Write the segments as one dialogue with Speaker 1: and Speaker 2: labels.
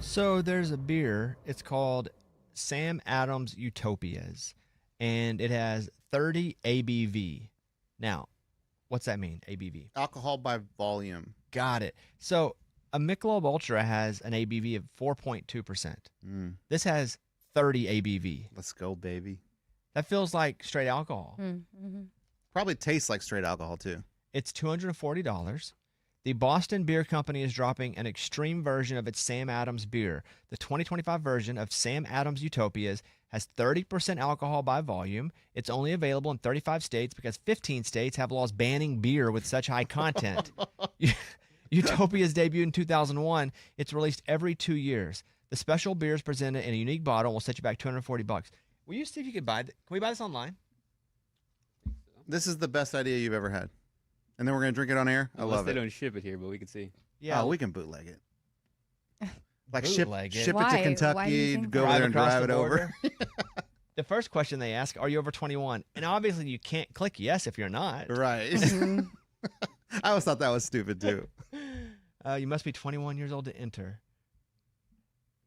Speaker 1: So there's a beer. It's called Sam Adams Utopias, and it has 30 ABV. Now, what's that mean, ABV?
Speaker 2: Alcohol by volume.
Speaker 1: Got it. So a Michelob Ultra has an ABV of 4.2%. This has 30 ABV.
Speaker 2: Let's go, baby.
Speaker 1: That feels like straight alcohol.
Speaker 2: Probably tastes like straight alcohol, too.
Speaker 1: It's $240. The Boston Beer Company is dropping an extreme version of its Sam Adams beer. The 2025 version of Sam Adams Utopias has 30% alcohol by volume. It's only available in 35 states because 15 states have laws banning beer with such high content. Utopia's debuted in 2001. It's released every 2 years. The special beer is presented in a unique bottle and will set you back $240. Will you see if you could buy it? Can we buy this online?
Speaker 2: This is the best idea you've ever had. And then we're going to drink it on air? I love it.
Speaker 3: They don't ship it here, but we can see.
Speaker 2: Yeah, we can bootleg it. Like
Speaker 1: Bootleg
Speaker 2: ship
Speaker 1: it.
Speaker 2: it to Kentucky, go over there and drive it over.
Speaker 1: The first question they ask, are you over 21? And obviously you can't click yes if you're not.
Speaker 2: Right. I always thought that was stupid, too.
Speaker 1: You must be 21 years old to enter.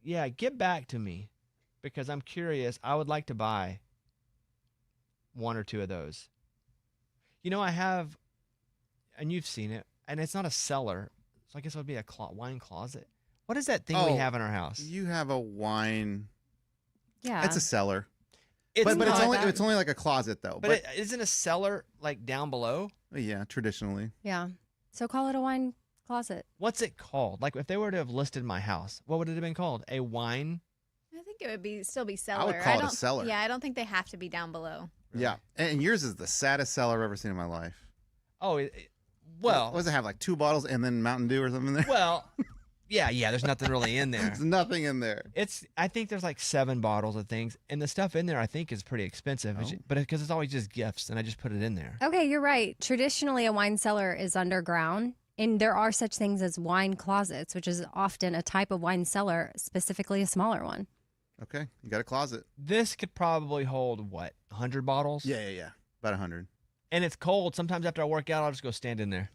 Speaker 1: Yeah, get back to me because I'm curious. I would like to buy one or two of those. You know, I have, and you've seen it, and it's not a cellar, so I guess it would be a wine closet. What is that thing we have in our house?
Speaker 2: You have a wine.
Speaker 4: Yeah.
Speaker 2: It's a cellar.
Speaker 1: It's
Speaker 2: but it's only like a closet, though.
Speaker 1: But isn't a cellar like down below?
Speaker 2: Yeah, traditionally.
Speaker 4: Yeah. So call it a wine closet.
Speaker 1: What's it called? Like if they were to have listed my house, what would it have been called? A wine?
Speaker 5: I think it would still be cellar.
Speaker 2: I would call it a cellar.
Speaker 5: Yeah, I don't think they have to be down below.
Speaker 2: Yeah. And yours is the saddest cellar I've ever seen in my life.
Speaker 1: Oh, well.
Speaker 2: What does it have, like 2 bottles and then Mountain Dew or something there?
Speaker 1: Well, yeah, there's nothing really in there.
Speaker 2: There's nothing in there.
Speaker 1: I think there's like 7 bottles of things, and the stuff in there I think is pretty expensive, but because it's always just gifts, and I just put it in there.
Speaker 4: Okay, you're right. Traditionally, a wine cellar is underground, and there are such things as wine closets, which is often a type of wine cellar, specifically a smaller one.
Speaker 2: Okay, you got a closet.
Speaker 1: This could probably hold, what, 100 bottles?
Speaker 2: Yeah. About 100.
Speaker 1: And it's cold. Sometimes after I work out, I'll just go stand in there.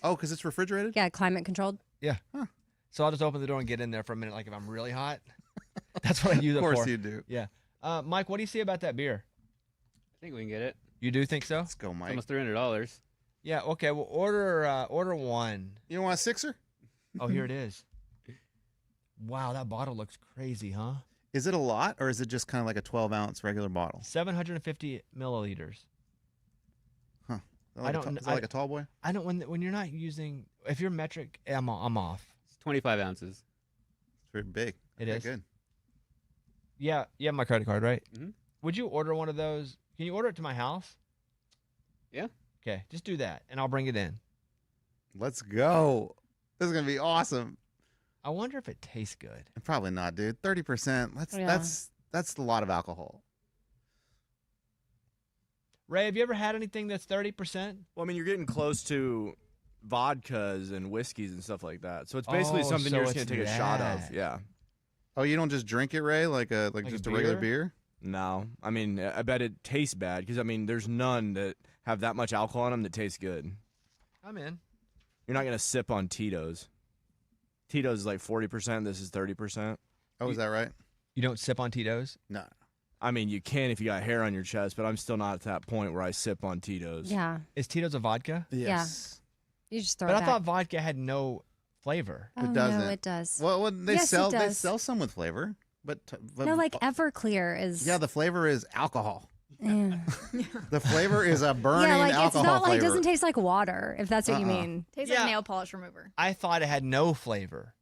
Speaker 2: Oh, because it's refrigerated?
Speaker 4: Yeah, climate controlled.
Speaker 1: Yeah.
Speaker 2: Huh.
Speaker 1: So I'll just open the door and get in there for a minute, like if I'm really hot. That's what I use it for.
Speaker 2: Of course you do.
Speaker 1: Yeah. Mike, what do you see about that beer?
Speaker 3: I think we can get it.
Speaker 1: You do think so?
Speaker 2: Let's go, Mike.
Speaker 3: Almost $300.
Speaker 1: Yeah, okay. Well, order one.
Speaker 2: You don't want a sixer?
Speaker 1: Oh, here it is. Wow, that bottle looks crazy, huh?
Speaker 2: Is it a lot, or is it just kind of like a 12-ounce regular bottle?
Speaker 1: 750 milliliters.
Speaker 2: Huh. Is that like a tall boy?
Speaker 1: I don't. When you're not using, if you're metric, I'm off.
Speaker 3: It's 25 ounces.
Speaker 2: It's pretty big.
Speaker 1: It
Speaker 2: Okay,
Speaker 1: is.
Speaker 2: Good.
Speaker 1: Yeah, you have my credit card, right?
Speaker 3: Mm-hmm.
Speaker 1: Would you order one of those? Can you order it to my house?
Speaker 3: Yeah.
Speaker 1: Okay, just do that, and I'll bring it in.
Speaker 2: Let's go. This is gonna be awesome.
Speaker 1: I wonder if it tastes good.
Speaker 2: Probably not, dude. 30%. That's a lot of alcohol.
Speaker 1: Ray, have you ever had anything that's 30%?
Speaker 6: Well, I mean, you're getting close to vodkas and whiskeys and stuff like that. So it's basically something you're just going to take a shot of. Yeah.
Speaker 2: Oh, you don't just drink it, Ray? Like just a regular beer?
Speaker 6: No. I mean, I bet it tastes bad because, I mean, there's none that have that much alcohol in them that taste good.
Speaker 1: I'm in.
Speaker 6: You're not going to sip on Tito's. Tito's is like 40%. This is 30%.
Speaker 2: Oh, is that right?
Speaker 1: You don't sip on Tito's?
Speaker 2: No.
Speaker 6: I mean, you can if you got hair on your chest, but I'm still not at that point where I sip on Tito's.
Speaker 4: Yeah.
Speaker 1: Is Tito's a vodka?
Speaker 2: Yes.
Speaker 4: Yeah. You just throw
Speaker 1: But
Speaker 4: it
Speaker 1: I
Speaker 4: back.
Speaker 1: thought vodka had no flavor.
Speaker 4: Oh,
Speaker 2: It doesn't.
Speaker 4: no, it does.
Speaker 2: Well,
Speaker 4: Yes, it does.
Speaker 2: they sell some with flavor, but
Speaker 4: No, like Everclear is.
Speaker 2: yeah, the flavor is alcohol.
Speaker 4: Yeah.
Speaker 2: The flavor is a burning
Speaker 4: Yeah, like
Speaker 2: alcohol
Speaker 4: it's not like
Speaker 2: flavor.
Speaker 4: it doesn't taste like water, if that's what you mean.
Speaker 5: Tastes
Speaker 1: Yeah.
Speaker 5: like nail polish remover.
Speaker 1: I thought it had no flavor.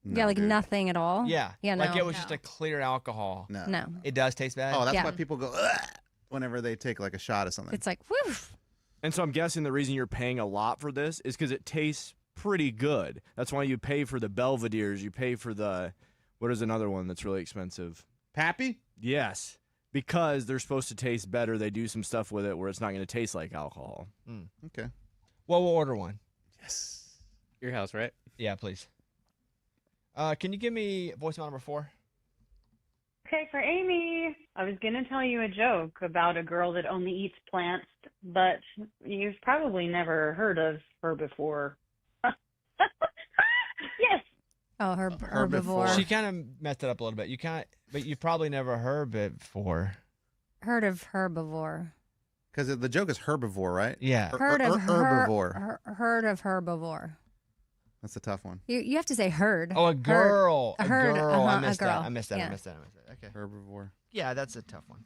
Speaker 2: No,
Speaker 4: Yeah, like
Speaker 2: dude.
Speaker 4: nothing at all.
Speaker 1: Yeah.
Speaker 4: Yeah,
Speaker 1: Like
Speaker 4: no.
Speaker 1: it was just a clear alcohol.
Speaker 2: No.
Speaker 4: No.
Speaker 1: It does taste bad?
Speaker 2: Oh, that's
Speaker 4: Yeah.
Speaker 2: why people go ugh, whenever they take like a shot of something.
Speaker 4: It's like, woof.
Speaker 6: And so I'm guessing the reason you're paying a lot for this is because it tastes pretty good. That's why you pay for the Belvederes. You pay for the, what is another one that's really expensive?
Speaker 2: Pappy?
Speaker 6: Yes. Because they're supposed to taste better. They do some stuff with it where it's not going to taste like alcohol.
Speaker 2: Okay.
Speaker 1: Well, we'll order one.
Speaker 2: Yes.
Speaker 3: Your house, right?
Speaker 1: Yeah, please. Can you give me voicemail number 4?
Speaker 7: Okay, for Amy, I was going to tell you a joke about a girl that only eats plants, but you've probably never heard of her before.
Speaker 4: Oh,
Speaker 2: Herbivore.
Speaker 1: She kind of messed it up a little bit. But you probably never heard it before.
Speaker 4: Heard of herbivore.
Speaker 2: Because the joke is herbivore, right?
Speaker 1: Yeah.
Speaker 4: Heard of
Speaker 2: herbivore.
Speaker 4: Heard of herbivore.
Speaker 2: That's a tough one.
Speaker 4: You have to say herd.
Speaker 1: Oh, a girl.
Speaker 4: A herd,
Speaker 1: girl.
Speaker 4: uh-huh,
Speaker 1: I
Speaker 4: a
Speaker 1: missed that.
Speaker 4: girl.
Speaker 1: I missed that.
Speaker 4: Yeah.
Speaker 1: I missed that. Okay.
Speaker 2: Herbivore.
Speaker 1: Yeah, that's a tough one.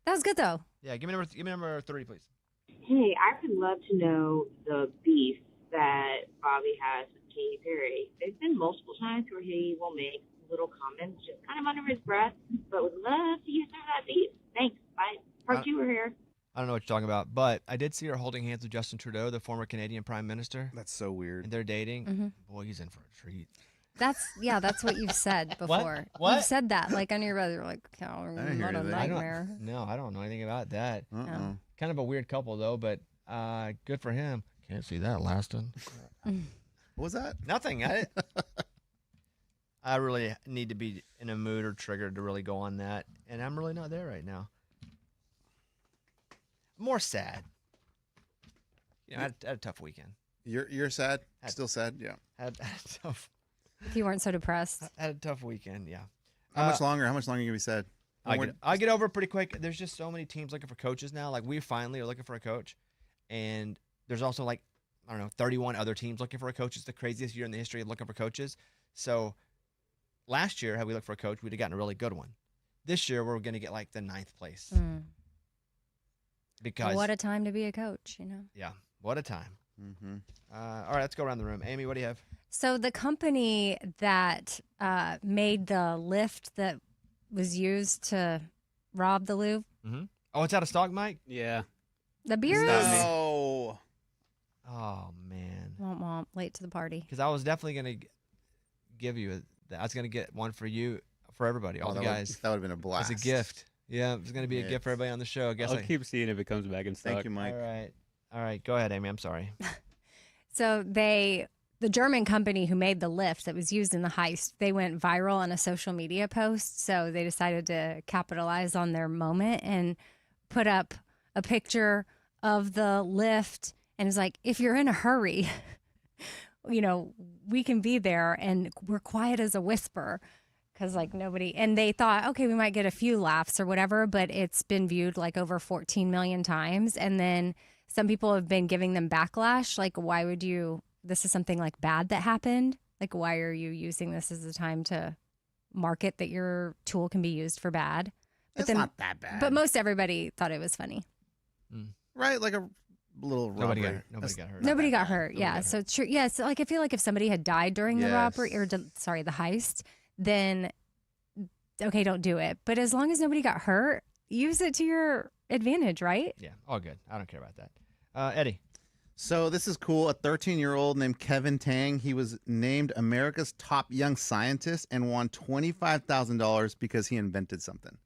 Speaker 4: That was good though.
Speaker 1: Yeah, give me number 3, please.
Speaker 8: Hey, I would love to know the beef that Bobby has with Katy Perry. There's been multiple times where he will make little comments just kind of under his breath, but would love to hear some of that beef. Thanks. Bye. Part 2 are here.
Speaker 1: I don't know what you're talking about, but I did see her holding hands with Justin Trudeau, the former Canadian Prime Minister,
Speaker 2: That's so weird.
Speaker 1: and they're dating.
Speaker 4: Mhm.
Speaker 1: Boy, he's in for a treat.
Speaker 4: That's what you've said before.
Speaker 1: What?
Speaker 4: You've said that like under your breath. You're like, oh,
Speaker 2: didn't hear
Speaker 4: what a
Speaker 2: anything.
Speaker 4: nightmare.
Speaker 1: No, I don't know anything about that.
Speaker 2: Uh-uh.
Speaker 1: Kind of a weird couple though, but good for him. Can't see that lasting.
Speaker 2: What was that?
Speaker 1: Nothing. I really need to be in a mood or triggered to really go on that, and I'm really not there right now. More sad. You know, I had a tough weekend.
Speaker 2: You're sad? Still sad? Yeah.
Speaker 1: Had a tough.
Speaker 4: If you weren't so depressed.
Speaker 1: Had a tough weekend. Yeah.
Speaker 2: How much longer? How much longer are you gonna be sad?
Speaker 1: I get over it pretty quick. There's just so many teams looking for coaches now. Like we finally are looking for a coach, and there's also like I don't know 31 other teams looking for a coach. It's the craziest year in the history of looking for coaches. So last year, had we looked for a coach, we'd have gotten a really good one. This year, we're going to get like the 9th place because
Speaker 4: What a time to be a coach, you know.
Speaker 1: yeah, what a time.
Speaker 2: Mm-hmm.
Speaker 1: All right, let's go around the room. Amy, what do you have?
Speaker 4: So the company that made the lift that was used to rob the Louvre,
Speaker 1: Oh, it's out of stock, Mike.
Speaker 3: Yeah.
Speaker 4: the beer
Speaker 3: not
Speaker 4: is
Speaker 3: me.
Speaker 2: No.
Speaker 1: Oh man,
Speaker 4: womp womp, late to the party.
Speaker 1: because I was definitely going to give you. I was going to get one for you, for everybody, all the guys.
Speaker 2: That would have been a blast.
Speaker 1: As a gift. Yeah, it's going to be a gift for everybody on the show. I guess.
Speaker 3: I'll keep seeing if it comes back in stock.
Speaker 2: Thank you, Mike.
Speaker 1: All right. Go ahead, Amy. I'm sorry.
Speaker 4: So the German company who made the lift that was used in the heist, they went viral on a social media post. So they decided to capitalize on their moment and put up a picture of the lift. And it's like, if you're in a hurry, you know, we can be there and we're quiet as a whisper. Because like nobody, and they thought, okay, we might get a few laughs or whatever, but it's been viewed like over 14 million times. And then some people have been giving them backlash. Like, why would you, this is something like bad that happened. Like, why are you using this as a time to market that your tool can be used for bad?
Speaker 2: It's not that bad.
Speaker 4: But most everybody thought it was funny.
Speaker 2: Right, like a little
Speaker 1: Nobody
Speaker 2: robbery.
Speaker 1: got hurt.
Speaker 4: Nobody got hurt. Yeah.
Speaker 1: got
Speaker 4: So it's true. Yeah. So like, I feel like if somebody had died during the robbery or the heist, then okay, don't do it. But as long as nobody got hurt, use it to your advantage, right?
Speaker 1: Yeah, all good. I don't care about that. Eddie.
Speaker 2: So this is cool. A 13-year-old named Kevin Tang. He was named America's top young scientist and won $25,000 because he invented something.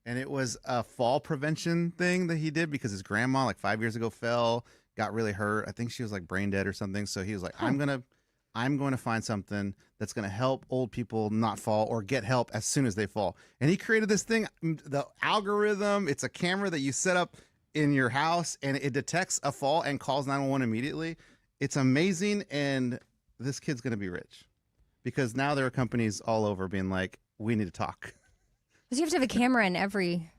Speaker 2: And it was a fall prevention thing that he did because his grandma, like 5 years ago, fell, got really hurt. I think she was like brain dead or something. So he was like, I'm going to find something that's going to help old people not fall or get help as soon as they fall. And he created this thing, the algorithm. It's a camera that you set up in your house and it detects a fall and calls 911 immediately. It's amazing. And this kid's going to be rich because now there are companies all over being like, we need to talk.
Speaker 4: Because you have to have a camera in every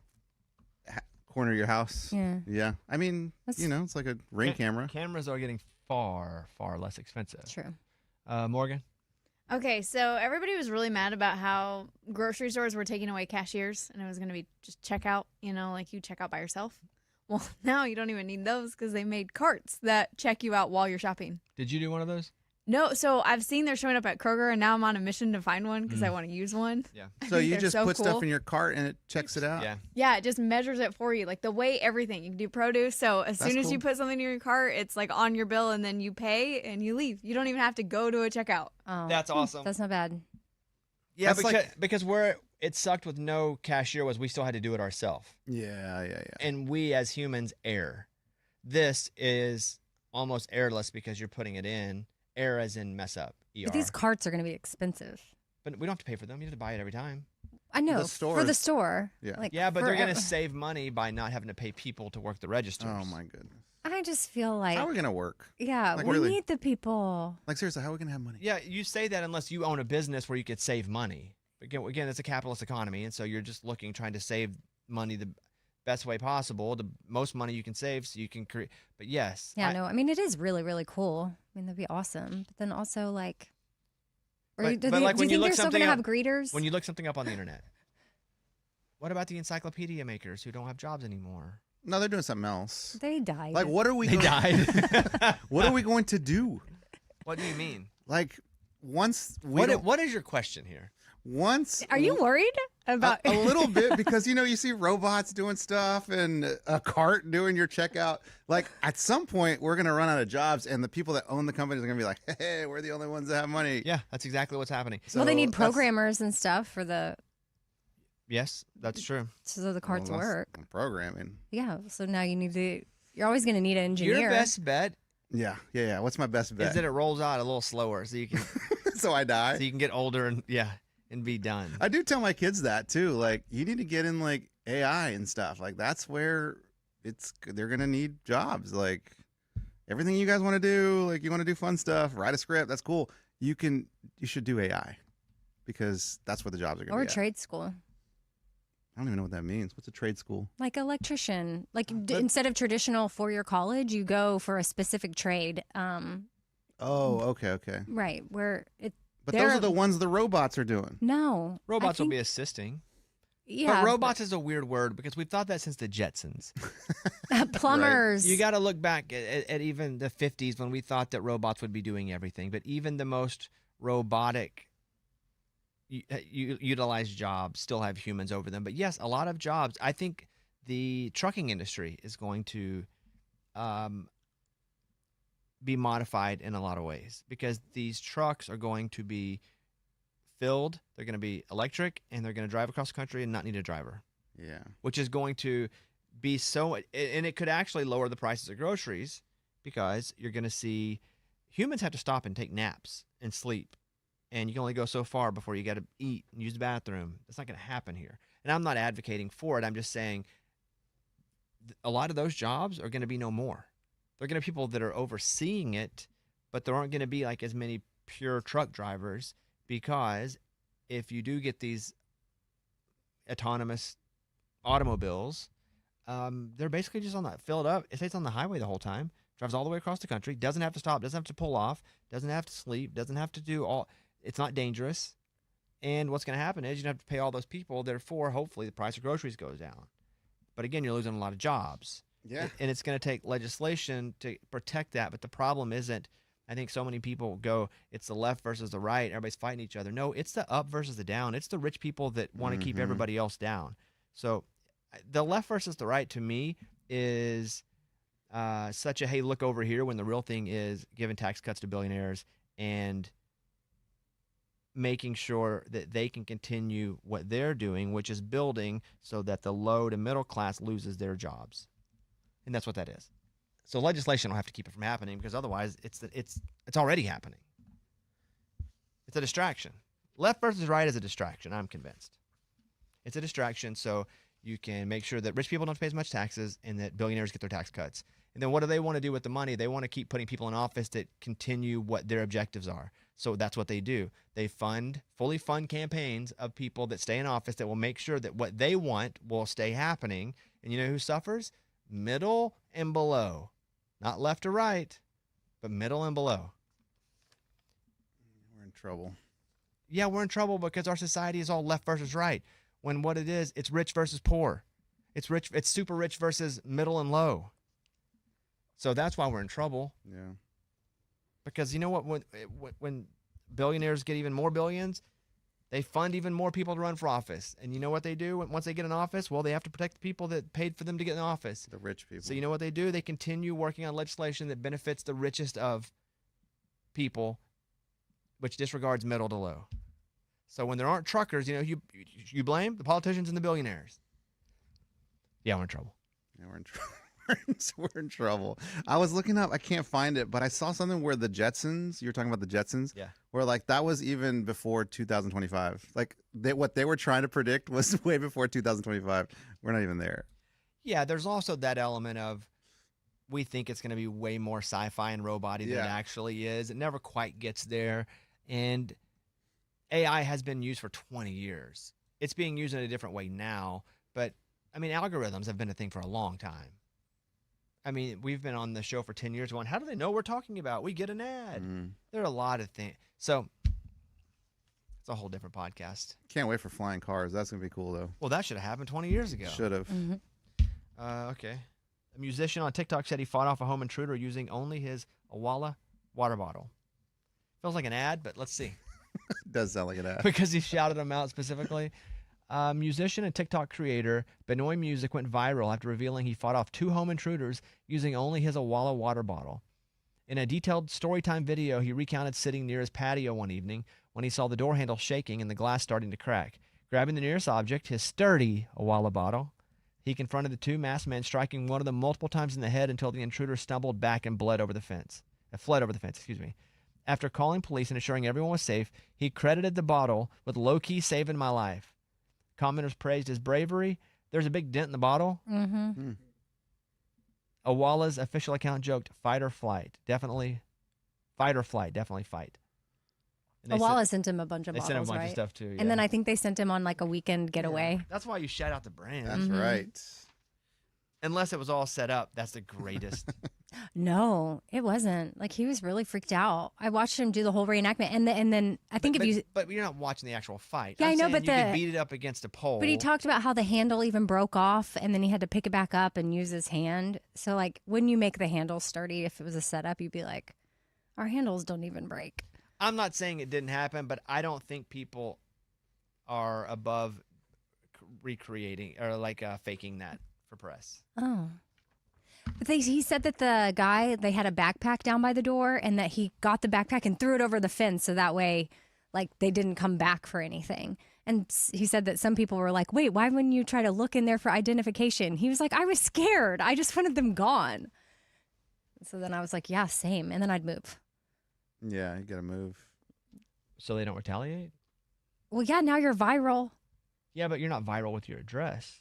Speaker 2: Corner of your house.
Speaker 4: Yeah.
Speaker 2: Yeah. I mean, it's like a ring camera.
Speaker 1: Cameras are getting far, far less expensive.
Speaker 4: True.
Speaker 1: Morgan.
Speaker 5: Okay, so everybody was really mad about how grocery stores were taking away cashiers and it was going to be just checkout, like you check out by yourself. Well, now you don't even need those because they made carts that check you out while you're shopping.
Speaker 1: Did you do one of those?
Speaker 5: No, so I've seen they're showing up at Kroger and now I'm on a mission to find one because I want to use one.
Speaker 1: Yeah.
Speaker 5: I
Speaker 2: So
Speaker 5: think
Speaker 2: you
Speaker 5: they're
Speaker 2: just
Speaker 5: so
Speaker 2: put
Speaker 5: cool.
Speaker 2: stuff in your cart and it checks it out?
Speaker 1: Yeah.
Speaker 5: Yeah, it just measures it for you, like the way everything. You can do produce, so as
Speaker 2: That's
Speaker 5: soon as you
Speaker 2: cool.
Speaker 5: put something in your cart, it's like on your bill and then you pay and you leave. You don't even have to go to a checkout.
Speaker 4: Oh,
Speaker 1: That's awesome.
Speaker 4: that's not bad.
Speaker 1: Yeah,
Speaker 2: That's
Speaker 1: because where it sucked with no cashier was we still had to do it ourselves.
Speaker 2: Yeah.
Speaker 1: And we as humans err. This is almost airless because you're putting it in. Err as in mess up. ER.
Speaker 4: But these carts are going to be expensive.
Speaker 1: But we don't have to pay for them. You have to buy it every time.
Speaker 4: I know.
Speaker 2: The
Speaker 4: For the
Speaker 2: stores.
Speaker 4: store.
Speaker 2: Yeah.
Speaker 4: Like
Speaker 1: Yeah, but they're going to
Speaker 4: forever.
Speaker 1: save money by not having to pay people to work the registers.
Speaker 2: Oh, my goodness.
Speaker 4: I I just feel like,
Speaker 2: How are we gonna work?
Speaker 4: yeah,
Speaker 2: Like,
Speaker 4: we
Speaker 2: really?
Speaker 4: need the people.
Speaker 2: Like seriously, how are we gonna have money?
Speaker 1: Yeah, you say that unless you own a business where you could save money. Again, it's a capitalist economy, and so you're just trying to save money the best way possible, the most money you can save, so you can create. But yes,
Speaker 4: Yeah, no, I mean, it is really, really cool. I mean, that'd be awesome. But then also, like,
Speaker 1: But-
Speaker 4: do
Speaker 1: but, like,
Speaker 4: you
Speaker 1: when you
Speaker 4: think
Speaker 1: look
Speaker 4: they're still
Speaker 1: something
Speaker 4: going to have
Speaker 1: up-
Speaker 4: greeters?
Speaker 1: when you look something up on the internet, what about the encyclopedia makers who don't have jobs anymore?
Speaker 2: No, they're doing something else.
Speaker 4: They died.
Speaker 2: Like, what are we?
Speaker 1: They
Speaker 2: going-
Speaker 1: died.
Speaker 2: What are we going to do?
Speaker 1: What do you mean?
Speaker 2: Like, once we don't-
Speaker 1: What is your question here?
Speaker 2: once
Speaker 4: Are you worried about
Speaker 2: a little bit, because you see robots doing stuff and a cart doing your checkout. Like, at some point we're gonna run out of jobs, and the people that own the companies are gonna be like, hey, we're the only ones that have money.
Speaker 1: Yeah, that's exactly what's happening.
Speaker 4: well, they
Speaker 2: So
Speaker 4: need
Speaker 2: that's-
Speaker 4: programmers and stuff for
Speaker 1: Yes, that's true.
Speaker 4: so the carts
Speaker 2: well, that's
Speaker 4: work.
Speaker 2: programming.
Speaker 4: Yeah. So now you're always going to need an engineer.
Speaker 1: Your best bet
Speaker 2: Yeah. What's my best bet?
Speaker 1: is that it rolls out a little slower, so you can
Speaker 2: So I die.
Speaker 1: so you can get older and be done.
Speaker 2: I do tell my kids that too. Like, you need to get in like AI and stuff. Like, that's where they're gonna need jobs. Like, everything you guys want to do, like, you want to do fun stuff, write a script. That's cool. You should do AI, because that's where the jobs are gonna
Speaker 4: Or
Speaker 2: be. At.
Speaker 4: trade school.
Speaker 2: I don't even know what that means. What's a trade school?
Speaker 4: Like electrician. Like
Speaker 2: But-
Speaker 4: instead of traditional 4-year college, you go for a specific trade.
Speaker 2: Oh, okay.
Speaker 4: Right. Where it.
Speaker 2: But
Speaker 4: They're-
Speaker 2: those are the ones the robots are doing.
Speaker 4: No. I
Speaker 1: Robots will
Speaker 4: think-
Speaker 1: be assisting.
Speaker 4: Yeah.
Speaker 1: but robots is a weird word because we've thought that since the Jetsons.
Speaker 4: plumbers.
Speaker 1: You got to look back at even the 50s when we thought that robots would be doing everything. But even the most robotic utilized jobs still have humans over them. But yes, a lot of jobs. I think the trucking industry is going to be modified in a lot of ways because these trucks are going to be filled. They're going to be electric, and they're going to drive across the country and not need a driver.
Speaker 2: Yeah.
Speaker 1: Which is going to be so, and it could actually lower the prices of groceries because you're going to see humans have to stop and take naps and sleep, and you can only go so far before you got to eat and use the bathroom. That's not going to happen here. And I'm not advocating for it. I'm just saying a lot of those jobs are going to be no more. They're going to be people that are overseeing it, but there aren't going to be like as many pure truck drivers because if you do get these autonomous automobiles, they're basically just filled up. It stays on the highway the whole time, drives all the way across the country, doesn't have to stop, doesn't have to pull off, doesn't have to sleep, doesn't have to do all. It's not dangerous. And what's going to happen is you don't have to pay all those people. Therefore, hopefully, the price of groceries goes down. But again, you're losing a lot of jobs.
Speaker 2: Yeah.
Speaker 1: And it's going to take legislation to protect that. But the problem isn't, I think so many people go, it's the left versus the right. Everybody's fighting each other. No, it's the up versus the down. It's the rich people that want to keep everybody else down. So the left versus the right to me is such a, hey, look over here, when the real thing is giving tax cuts to billionaires and making sure that they can continue what they're doing, which is building so that the low to middle class loses their jobs. And that's what that is. So legislation will have to keep it from happening because otherwise it's already happening. It's a distraction. Left versus right is a distraction, I'm convinced. It's a distraction so you can make sure that rich people don't pay as much taxes and that billionaires get their tax cuts. And then what do they want to do with the money? They want to keep putting people in office that continue what their objectives are. So that's what they do. They fully fund campaigns of people that stay in office that will make sure that what they want will stay happening. And you know who suffers? Middle and below. Not left or right, but middle and below.
Speaker 2: We're in trouble.
Speaker 1: Yeah, we're in trouble because our society is all left versus right. When what it is, it's rich versus poor. It's super rich versus middle and low. So that's why we're in trouble.
Speaker 2: Yeah.
Speaker 1: Because you know what? When billionaires get even more billions, they fund even more people to run for office. And you know what they do once they get in office? Well, they have to protect the people that paid for them to get in office.
Speaker 2: The rich people.
Speaker 1: So you know what they do? They continue working on legislation that benefits the richest of people, which disregards middle to low. So when there aren't truckers, you blame the politicians and the billionaires. Yeah, we're in trouble.
Speaker 2: Yeah, we're in trouble. We're in trouble. I was looking up, I can't find it, but I saw something where the Jetsons, you were talking about the Jetsons,
Speaker 1: Yeah.
Speaker 2: where like that was even before 2025. Like what they were trying to predict was way before 2025. We're not even there.
Speaker 1: Yeah, there's also that element of we think it's going to be way more sci-fi and robot-y than it actually is. It never quite gets there. And AI has been used for 20 years. It's being used in a different way now. But, I mean, algorithms have been a thing for a long time. I mean, we've been on the show for 10 years going, how do they know we're talking about? We get an ad. There are a lot of things. So it's a whole different podcast.
Speaker 2: Can't wait for flying cars. That's going to be cool, though.
Speaker 1: Well, that should have happened 20 years ago.
Speaker 2: Should have.
Speaker 1: Okay. A musician on TikTok said he fought off a home intruder using only his Awala water bottle. Feels like an ad, but let's see.
Speaker 2: It does sound like an ad.
Speaker 1: Because he shouted him out specifically. Musician and TikTok creator Benoit Music went viral after revealing he fought off 2 home intruders using only his Awala water bottle. In a detailed storytime video, he recounted sitting near his patio one evening when he saw the door handle shaking and the glass starting to crack. Grabbing the nearest object, his sturdy Awala bottle, he confronted the 2 masked men, striking one of them multiple times in the head until the intruder stumbled back and fled over the fence. After calling police and assuring everyone was safe, he credited the bottle with low-key saving my life. Commenters praised his bravery. There's a big dent in the bottle. Awala's official account joked, fight or flight. Definitely fight. And they
Speaker 4: Awala sent him a bunch of
Speaker 1: They
Speaker 4: bottles,
Speaker 1: sent him a bunch
Speaker 4: right?
Speaker 1: of stuff too.
Speaker 4: And then I think they sent him on like a weekend getaway.
Speaker 1: Yeah. That's why you shout out the brand.
Speaker 2: That's right.
Speaker 1: Unless it was all set up. That's the greatest.
Speaker 4: No, it wasn't. Like he was really freaked out. I watched him do the whole reenactment, and then I think
Speaker 1: but you're not watching the actual fight.
Speaker 4: Yeah,
Speaker 1: I'm
Speaker 4: I know,
Speaker 1: saying
Speaker 4: but
Speaker 1: you could beat it up against a pole.
Speaker 4: But he talked about how the handle even broke off, and then he had to pick it back up and use his hand. So like, wouldn't you make the handle sturdy if it was a setup? You'd be like, our handles don't even break.
Speaker 1: I'm not saying it didn't happen, but I don't think people are above recreating or like faking that for press.
Speaker 4: Oh. But he said that the guy, they had a backpack down by the door and that he got the backpack and threw it over the fence so that way, like, they didn't come back for anything. And he said that some people were like, wait, why wouldn't you try to look in there for identification? He was like, I was scared. I just wanted them gone. So then I was like, yeah, same. And then I'd move.
Speaker 2: Yeah, you got to move.
Speaker 1: So they don't retaliate?
Speaker 4: Well, yeah, now you're viral.
Speaker 1: Yeah, but you're not viral with your address.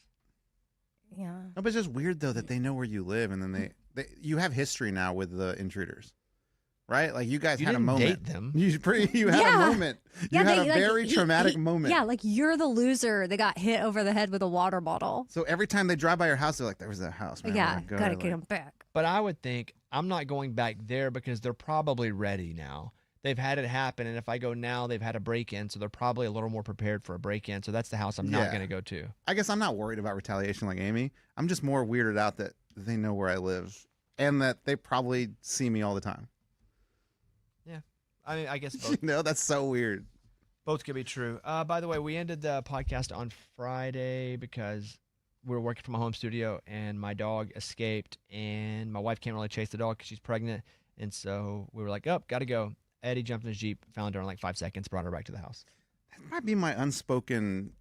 Speaker 4: Yeah.
Speaker 2: No, but it's just weird though that they know where you live, and then you have history now with the intruders, right? Like you guys
Speaker 1: You
Speaker 2: had a
Speaker 1: didn't
Speaker 2: moment.
Speaker 1: date them.
Speaker 2: You had a moment. You had a very traumatic moment.
Speaker 4: Yeah, like you're the loser that got hit over the head with a water bottle.
Speaker 2: So every time they drive by your house, they're like, "There was that house, man.
Speaker 4: Yeah,
Speaker 2: Oh my God."
Speaker 4: gotta get him back.
Speaker 1: But I would think I'm not going back there because they're probably ready now. They've had it happen, and if I go now, they've had a break-in, so they're probably a little more prepared for a break-in. So that's the house I'm not going to go to.
Speaker 2: I guess I'm not worried about retaliation like Amy. I'm just more weirded out that they know where I live and that they probably see me all the time.
Speaker 1: Yeah, I mean, I guess both.
Speaker 2: No, that's so weird.
Speaker 1: Both could be true. By the way, we ended the podcast on Friday because we were working from a home studio, and my dog escaped, and my wife can't really chase the dog because she's pregnant, and so we were like, "Oh, got to go." Eddie jumped in his Jeep, found her in like 5 seconds, brought her back to the house.
Speaker 2: That might be my unspoken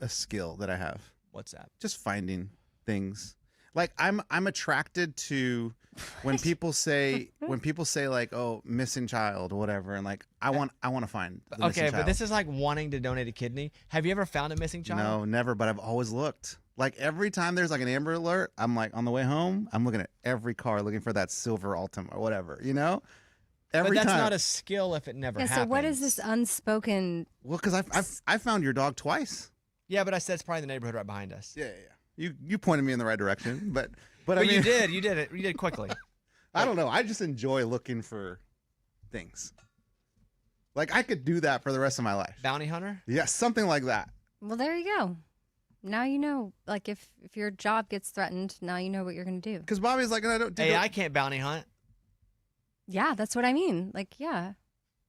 Speaker 2: skill that I have.
Speaker 1: What's that?
Speaker 2: Just finding things. Like I'm attracted to when people say like, oh, missing child or whatever, and like I want to find the missing
Speaker 1: Okay,
Speaker 2: child.
Speaker 1: but this is like wanting to donate a kidney. Have you ever found a missing child?
Speaker 2: No, never, but I've always looked. Like every time there's like an Amber Alert, I'm like on the way home, I'm looking at every car looking for that silver Altima or whatever, you know?
Speaker 1: But that's
Speaker 2: time.
Speaker 1: not a skill if it never
Speaker 4: Yeah,
Speaker 1: happens.
Speaker 4: so what is this unspoken?
Speaker 2: Well, because I found your dog twice.
Speaker 1: Yeah, but I said it's probably the neighborhood right behind us.
Speaker 2: Yeah. You pointed me in the right direction, but I mean,
Speaker 1: you did it. You did quickly.
Speaker 2: I don't know. I just enjoy looking for things. Like I could do that for the rest of my life.
Speaker 1: Bounty hunter?
Speaker 2: Yeah, something like that.
Speaker 4: Well, there you go. Now you know. Like if your job gets threatened, now you know what you're gonna do.
Speaker 2: Because Bobby's like, I don't.
Speaker 1: Hey, I can't bounty hunt.
Speaker 4: Yeah, that's what I mean. Like, yeah,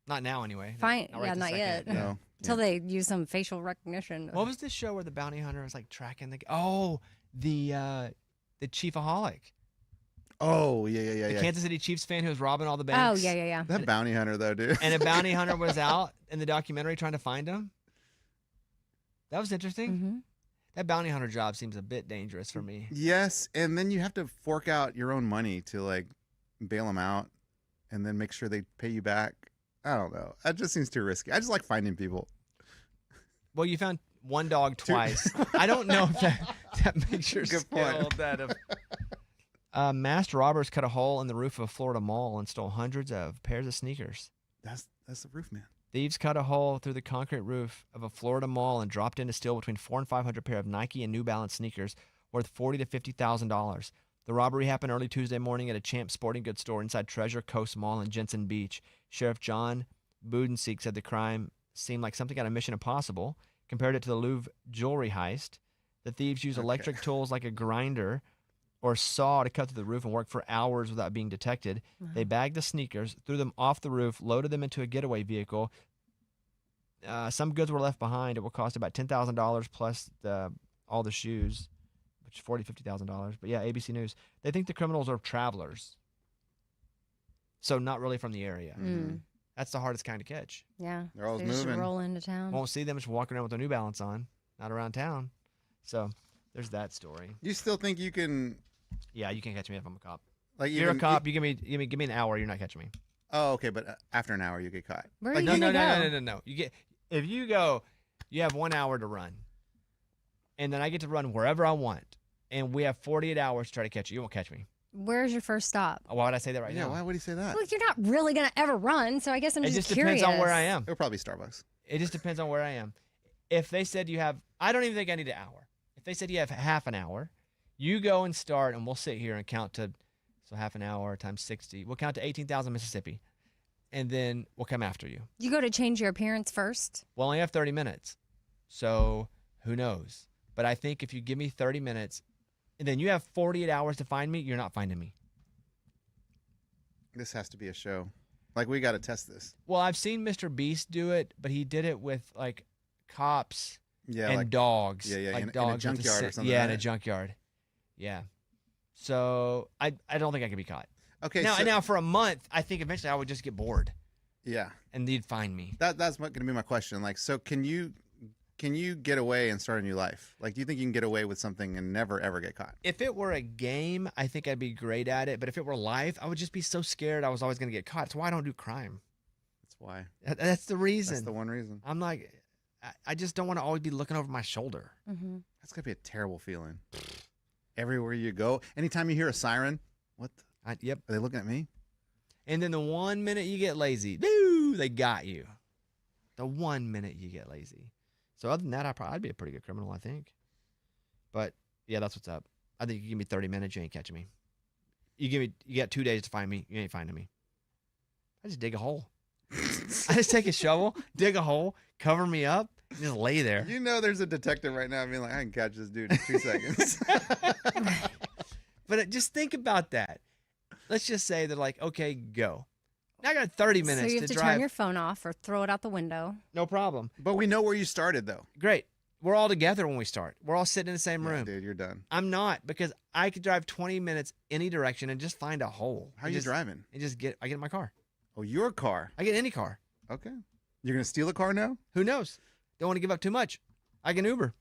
Speaker 1: Not now, anyway.
Speaker 4: fine.
Speaker 1: Not right
Speaker 4: Yeah,
Speaker 1: this
Speaker 4: not
Speaker 1: second.
Speaker 4: yet.
Speaker 2: No.
Speaker 4: Until they use some facial recognition.
Speaker 1: What was this show where the bounty hunter was like tracking the Chiefaholic?
Speaker 2: Oh yeah.
Speaker 1: The Kansas City Chiefs fan who was robbing all the
Speaker 4: Oh
Speaker 1: banks.
Speaker 4: yeah.
Speaker 2: That bounty hunter though, dude.
Speaker 1: And a bounty hunter was out in the documentary trying to find him. That was interesting.
Speaker 4: Mm-hmm.
Speaker 1: That bounty hunter job seems a bit dangerous for me.
Speaker 2: Yes, and then you have to fork out your own money to like bail them out, and then make sure they pay you back. I don't know. That just seems too risky. I just like finding people.
Speaker 1: Well, you found one dog twice. I don't know if that makes your
Speaker 2: Good
Speaker 1: skill
Speaker 2: point.
Speaker 1: that of. Masked robbers cut a hole in the roof of a Florida mall and stole hundreds of pairs of sneakers.
Speaker 2: That's the roof man.
Speaker 1: Thieves cut a hole through the concrete roof of a Florida mall and dropped in to steal between 400 and 500 pair of Nike and New Balance sneakers worth $40,000 to $50,000. The robbery happened early Tuesday morning at a Champs sporting goods store inside Treasure Coast Mall in Jensen Beach. Sheriff John Budenseek said the crime seemed like something out of Mission Impossible, compared it to the Louvre jewelry heist. The thieves used electric tools like a grinder or saw to cut through the roof and worked for hours without being detected. They bagged the sneakers, threw them off the roof, loaded them into a getaway vehicle. Some goods were left behind. It will cost about $10,000 plus all the shoes, which is $40,000, $50,000. But yeah, ABC News. They think the criminals are travelers, so not really from the area. That's the hardest kind to catch.
Speaker 4: Yeah.
Speaker 2: They're always
Speaker 4: They just
Speaker 2: moving.
Speaker 4: roll into town.
Speaker 1: Won't see them just walking around with their New Balance on, not around town. So there's that story.
Speaker 2: You still think you can?
Speaker 1: Yeah, you can't catch me if I'm a cop.
Speaker 2: Like
Speaker 1: You're a cop. You give me an hour. You're not catching me.
Speaker 2: Oh, okay, but after an hour you get caught.
Speaker 4: Where are
Speaker 2: Like,
Speaker 4: you
Speaker 1: No,
Speaker 4: gonna
Speaker 1: no,
Speaker 4: go?
Speaker 1: no. If you go, you have 1 hour to run, and then I get to run wherever I want, and we have 48 hours to try to catch you. You won't catch me.
Speaker 4: Where's your first stop?
Speaker 1: Why would I say that right
Speaker 2: Yeah,
Speaker 1: now?
Speaker 2: why would he say that?
Speaker 4: Well, you're not really gonna ever run, so I guess I'm
Speaker 1: It
Speaker 4: just
Speaker 1: just
Speaker 4: curious.
Speaker 1: depends on where I am.
Speaker 2: It'll probably be Starbucks.
Speaker 1: It just depends on where I am. If they said you have, I don't even think I need an hour. If they said you have half an hour, you go and start, and we'll sit here and count to, so half an hour times 60. We'll count to 18,000 Mississippi, and then we'll come after you.
Speaker 4: You go to change your appearance first.
Speaker 1: We'll only have 30 minutes, so who knows? But I think if you give me 30 minutes, and then you have 48 hours to find me, you're not finding me.
Speaker 2: This has to be a show. Like, we got to test this.
Speaker 1: Well, I've seen Mr. Beast do it, but he did it with like cops
Speaker 2: Yeah,
Speaker 1: and
Speaker 2: like
Speaker 1: dogs.
Speaker 2: yeah,
Speaker 1: like
Speaker 2: in a
Speaker 1: dogs with
Speaker 2: junkyard or something,
Speaker 1: Yeah, in a
Speaker 2: right?
Speaker 1: junkyard. Yeah. So I don't think I could be caught.
Speaker 2: okay.
Speaker 1: Now,
Speaker 2: so,
Speaker 1: now for a month, I think eventually I would just get bored
Speaker 2: yeah,
Speaker 1: and they'd find me.
Speaker 2: that's going to be my question. Like, so can you get away and start a new life? Like, do you think you can get away with something and never ever get caught?
Speaker 1: If it were a game, I think I'd be great at it. But if it were life, I would just be so scared I was always going to get caught. That's why I don't do crime.
Speaker 2: That's why.
Speaker 1: That's the reason.
Speaker 2: That's the one reason.
Speaker 1: I'm like, I just don't want to always be looking over my shoulder.
Speaker 4: Mm-hmm.
Speaker 2: That's gonna be a terrible feeling. Everywhere you go, anytime you hear a siren, what?
Speaker 1: Yep.
Speaker 2: Are they looking at me?
Speaker 1: And then the 1 minute you get lazy, boo, they got you. The 1 minute you get lazy. So other than that, I'd be a pretty good criminal, I think. But yeah, that's what's up. I think you give me 30 minutes, you ain't catching me. You got 2 days to find me, you ain't finding me. I just dig a hole. I just take a shovel, dig a hole, cover me up, and just lay there.
Speaker 2: You know, there's a detective right now being like, I can catch this dude in 2 seconds.
Speaker 1: But just think about that. Let's just say they're like, okay, go. Now I got 30 minutes
Speaker 4: So you have to
Speaker 1: drive.
Speaker 4: turn your phone off or throw it out the window.
Speaker 1: No problem.
Speaker 2: But we know where you started, though.
Speaker 1: Great. We're all together when we start. We're all sitting in the same
Speaker 2: Yeah,
Speaker 1: room.
Speaker 2: dude, you're done.
Speaker 1: I'm not, because I could drive 20 minutes any direction and just find a hole.
Speaker 2: How are
Speaker 1: And
Speaker 2: you
Speaker 1: just-
Speaker 2: driving?
Speaker 1: And I get in my car.
Speaker 2: Oh, your car.
Speaker 1: I get any car.
Speaker 2: Okay. You're gonna steal a car now?
Speaker 1: Who knows? Don't want to give up too much. I can Uber.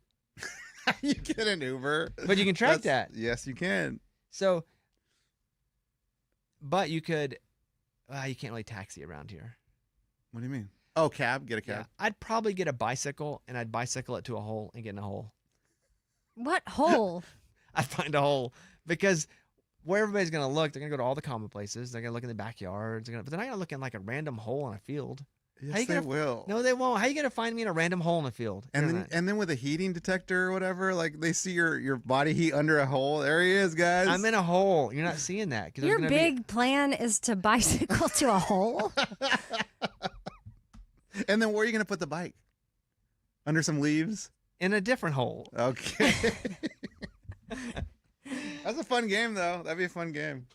Speaker 2: You get an Uber.
Speaker 1: But you can track
Speaker 2: That's-
Speaker 1: that.
Speaker 2: Yes, you can.
Speaker 1: So, but you could, you can't really taxi around here.
Speaker 2: What do you mean? Oh, cab. Get a
Speaker 1: Yeah.
Speaker 2: cab.
Speaker 1: I'd probably get a bicycle and I'd bicycle it to a hole and get in a hole.
Speaker 4: What hole?
Speaker 1: I'd find a hole because where everybody's going to look, they're going to go to all the common places. They're going to look in the backyards. But they're not going to look in like a random hole in a field. How
Speaker 2: Yes,
Speaker 1: you
Speaker 2: they
Speaker 1: gonna-
Speaker 2: will.
Speaker 1: No, they won't. How you going to find me in a random hole in a field?
Speaker 2: And
Speaker 1: You're
Speaker 2: then
Speaker 1: not.
Speaker 2: and then with a heating detector or whatever, like they see your body heat under a hole. There he is, guys.
Speaker 1: I'm in a hole. You're not seeing that. 'cause there's
Speaker 4: Your
Speaker 1: gonna
Speaker 4: big plan is to bicycle to a hole?
Speaker 2: And then where are you gonna put the bike? Under some leaves?
Speaker 1: Be in a different hole.
Speaker 2: Okay. That's a fun game, though. That'd be a fun game.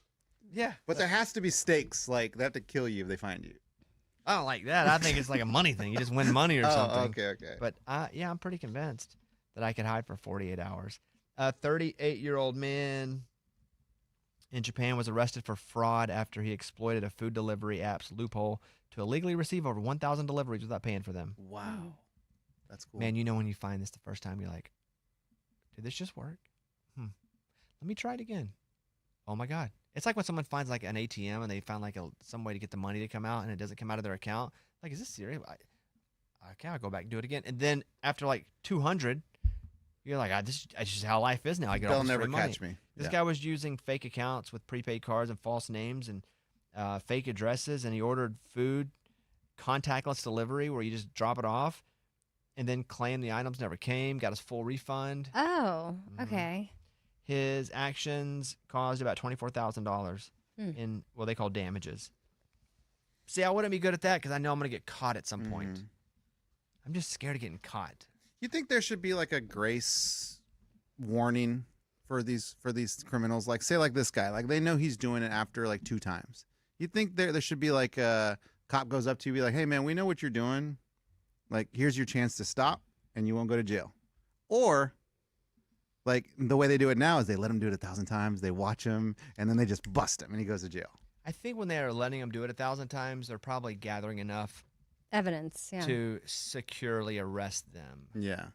Speaker 1: Yeah.
Speaker 2: But there has to be stakes. Like they have to kill you if they find you.
Speaker 1: I don't like that. I think it's like a money thing. You just win money or something.
Speaker 2: Okay.
Speaker 1: But yeah, I'm pretty convinced that I could hide for 48 hours. A 38-year-old man in Japan was arrested for fraud after he exploited a food delivery app's loophole to illegally receive over 1,000 deliveries without paying for them.
Speaker 2: Wow. That's cool.
Speaker 1: Man, you know when you find this the first time, you're like, did this just work? Let me try it again. Oh, my God. It's like when someone finds like an ATM and they find like some way to get the money to come out and it doesn't come out of their account. Like, is this serious? Okay, I'll go back and do it again. And then after like 200, You're like, that's just how life is now. I get all
Speaker 2: They'll
Speaker 1: this
Speaker 2: never
Speaker 1: free money.
Speaker 2: catch me.
Speaker 1: This
Speaker 2: Yeah.
Speaker 1: guy was using fake accounts with prepaid cards and false names and fake addresses, and he ordered food, contactless delivery, where you just drop it off, and then claim the items never came. Got his full refund.
Speaker 4: Oh,
Speaker 1: Mhm.
Speaker 4: okay.
Speaker 1: His actions caused about $24,000 in what they call damages. See, I wouldn't be good at that because I know I'm going to get caught at some point.
Speaker 2: Mhm.
Speaker 1: I'm just scared of getting caught.
Speaker 2: You think there should be like a grace warning for these criminals? Like, say, like this guy, like they know he's doing it after like 2 times. You think there should be like a cop goes up to you, be like, "Hey, man, we know what you're doing. Like, here's your chance to stop, and you won't go to jail." Or, like the way they do it now is they let him do it 1,000 times. They watch him, and then they just bust him, and he goes to jail.
Speaker 1: I think when they're letting him do it 1,000 times, they're probably gathering enough
Speaker 4: Evidence, yeah.
Speaker 1: to securely arrest them.
Speaker 2: Yeah.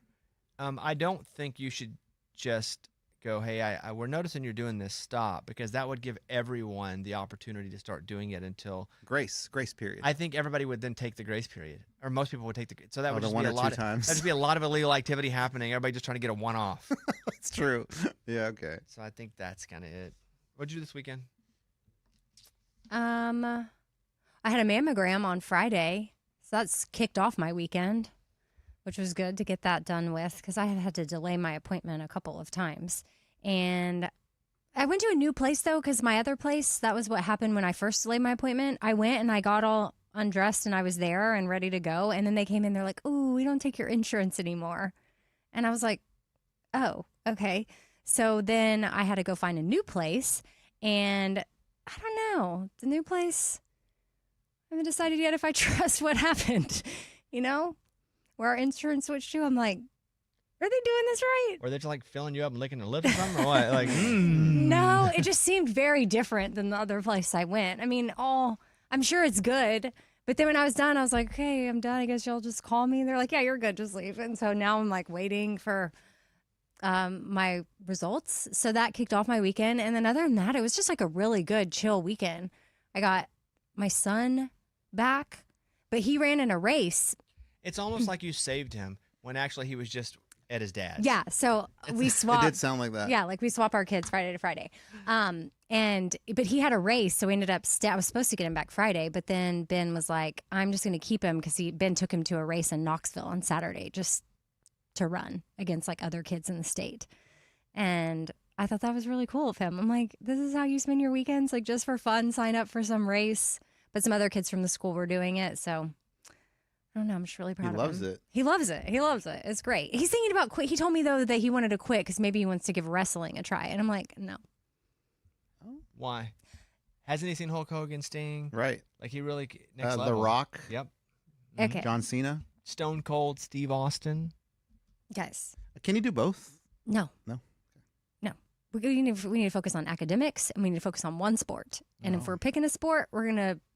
Speaker 1: I don't think you should just go, hey, we're noticing you're doing this, stop, because that would give everyone the opportunity to start doing it until
Speaker 2: Grace period.
Speaker 1: I think everybody would then take the grace period, or most people would take the. So that would
Speaker 2: the
Speaker 1: just
Speaker 2: one
Speaker 1: be
Speaker 2: or
Speaker 1: a
Speaker 2: two
Speaker 1: lot.
Speaker 2: times.
Speaker 1: That'd just be a lot of illegal activity happening. Everybody just trying to get a one-off.
Speaker 2: That's true. Yeah. Okay.
Speaker 1: So I think that's kind of it. What'd you do this weekend?
Speaker 4: I had a mammogram on Friday, so that's kicked off my weekend, which was good to get that done with because I had to delay my appointment a couple of times. And I went to a new place though, because my other place, that was what happened when I first delayed my appointment. I went and I got all undressed and I was there and ready to go. And then they came in, they're like, "Oh, we don't take your insurance anymore." And I was like, "Oh, okay." So then I had to go find a new place, and I don't know, the new place, I haven't decided yet if I trust what happened, you know, where our insurance switched to. I'm like, are they doing this right?
Speaker 1: Or they're just like filling you up and licking their lips or something, or what? Like,
Speaker 4: No, it just seemed very different than the other place I went. I mean, I'm sure it's good. But then when I was done, I was like, okay, I'm done. I guess y'all just call me. They're like, yeah, you're good. Just leave. And so now I'm like waiting for my results. So that kicked off my weekend. And then other than that, it was just like a really good, chill weekend. I got my son back, but he ran in a race.
Speaker 1: it's almost like you saved him when actually he was just at his dad's.
Speaker 4: Yeah. So we
Speaker 2: It
Speaker 4: swapped.
Speaker 2: did sound like that.
Speaker 4: Yeah, like we swap our kids Friday to Friday. But he had a race, so we ended up. I was supposed to get him back Friday, but then Ben was like, "I'm just going to keep him," because Ben took him to a race in Knoxville on Saturday just to run against like other kids in the state, and I thought that was really cool of him. I'm like, this is how you spend your weekends, like just for fun. Sign up for some race, but some other kids from the school were doing it, so. I don't know. I'm just really proud
Speaker 2: He
Speaker 4: of
Speaker 2: loves
Speaker 4: him.
Speaker 2: it.
Speaker 4: He loves it. He loves it. It's great. He's thinking about quit. He told me though that he wanted to quit because maybe he wants to give wrestling a try. And I'm like, no.
Speaker 1: Why? Hasn't he seen Hulk Hogan, Sting?
Speaker 2: Right.
Speaker 1: Like he really next
Speaker 2: The
Speaker 1: level.
Speaker 2: Rock.
Speaker 1: Yep.
Speaker 4: Okay,
Speaker 2: John Cena.
Speaker 1: Stone Cold Steve Austin.
Speaker 4: guys.
Speaker 2: Can you do both?
Speaker 4: No.
Speaker 2: No?
Speaker 4: No. We need to focus on academics and we need to focus on one sport. And if
Speaker 1: Oh.
Speaker 4: we're picking a sport,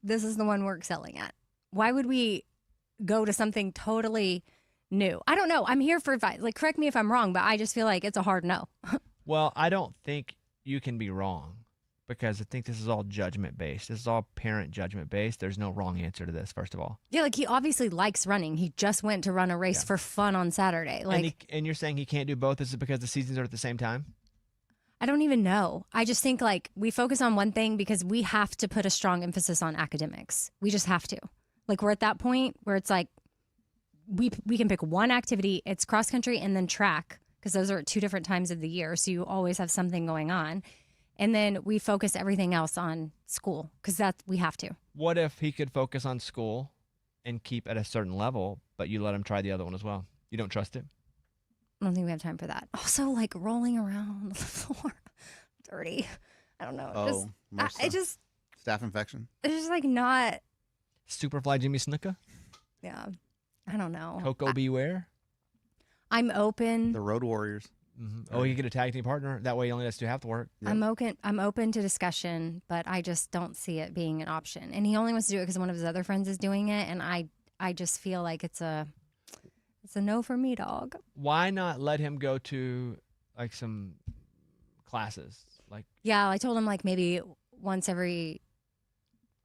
Speaker 4: this is the one we're excelling at. Why would we go to something totally new? I don't know. I'm here for advice. Like, correct me if I'm wrong, but I just feel like it's a hard no.
Speaker 1: Well, I don't think you can be wrong because I think this is all judgment based. This is all parent judgment based. There's no wrong answer to this, first of all.
Speaker 4: Yeah, like he obviously likes running. He just went to run a race
Speaker 1: Yeah.
Speaker 4: for fun on Saturday. Like,
Speaker 1: And you're saying he can't do both. This is because the seasons are at the same time?
Speaker 4: I don't even know. I just think like we focus on one thing because we have to put a strong emphasis on academics. We just have to. Like we're at that point where it's like we can pick one activity. It's cross country and then track because those are at 2 different times of the year. So you always have something going on. And then we focus everything else on school because we have to.
Speaker 1: What if he could focus on school and keep at a certain level, but you let him try the other one as well? You don't trust it?
Speaker 4: I don't think we have time for that. Also, like rolling around on the floor, dirty. I don't know.
Speaker 2: Oh,
Speaker 4: I just
Speaker 2: staph infection.
Speaker 4: it's just like not.
Speaker 1: Superfly Jimmy Snuka?
Speaker 4: Yeah, I don't know.
Speaker 1: Coco Beware?
Speaker 4: I'm open.
Speaker 2: The Road Warriors.
Speaker 1: Mm-hmm. Oh, you get a tag team partner? That way he only has to do half the work.
Speaker 2: Yep.
Speaker 4: I'm open to discussion, but I just don't see it being an option. And he only wants to do it because one of his other friends is doing it, and I just feel like it's a no for me, dog.
Speaker 1: Why not let him go to like some classes? Like
Speaker 4: Yeah, I told him like maybe once every